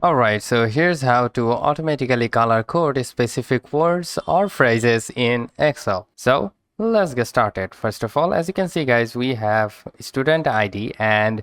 Alright, so here's how to automatically color code specific words or phrases in Excel. So let's get started. First of all, as you can see guys, we have student ID and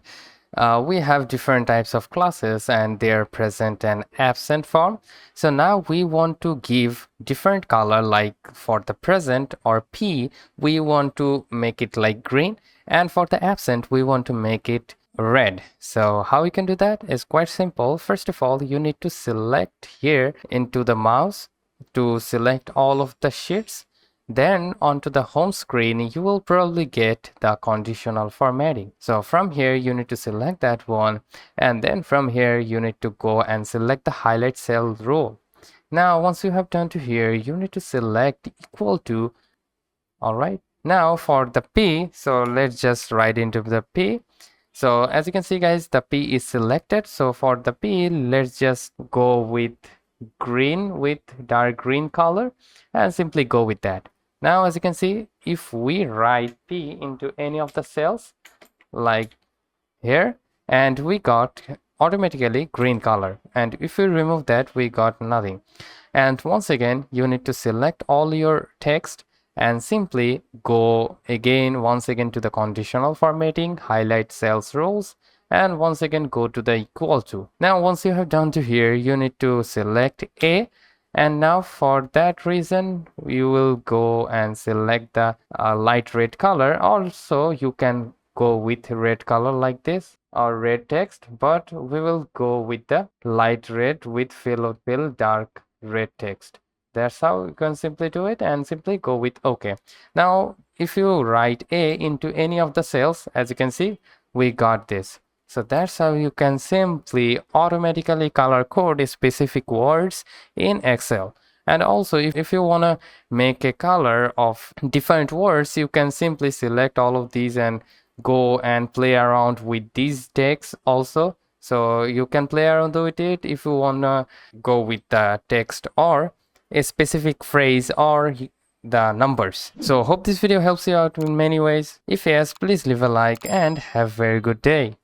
we have different types of classes and they're present and absent form. So now we want to give different color, like for the present or P, we want to make it like green, and for the absent, we want to make it red. So how we can do that is quite simple. First of all, you need to select here into the mouse to select all of the sheets. Then onto the home screen, you will probably get the conditional formatting. So from here, you need to select that one. And then from here, you need to go and select the highlight cell rule. Now, once you have done to here, you need to select equal to. All right. Now for the P, so let's just write into the P. So as you can see guys, the P is selected. So for the P, let's just go with green, with dark green color, and simply go with that. Now as you can see, if we write P into any of the cells like here, and we got automatically green color, and if we remove that, we got nothing. And once again, you need to select all your text and simply go once again to the conditional formatting, highlight cells rows, and once again go to the equal to. Now once you have done to here, you need to select A, and now for that reason you will go and select the light red color. Also you can go with red color like this or red text, but we will go with the light red with fill dark red text. That's how you can simply do it, and simply go with OK. Now if you write A into any of the cells, as you can see, we got this. So that's how you can simply automatically color code specific words in Excel. And also if you want to make a color of different words, you can simply select all of these and go and play around with these text also. So you can play around with it if you want to go with the text or a specific phrase or the numbers. So hope this video helps you out in many ways. If yes, please leave a like and have a very good day.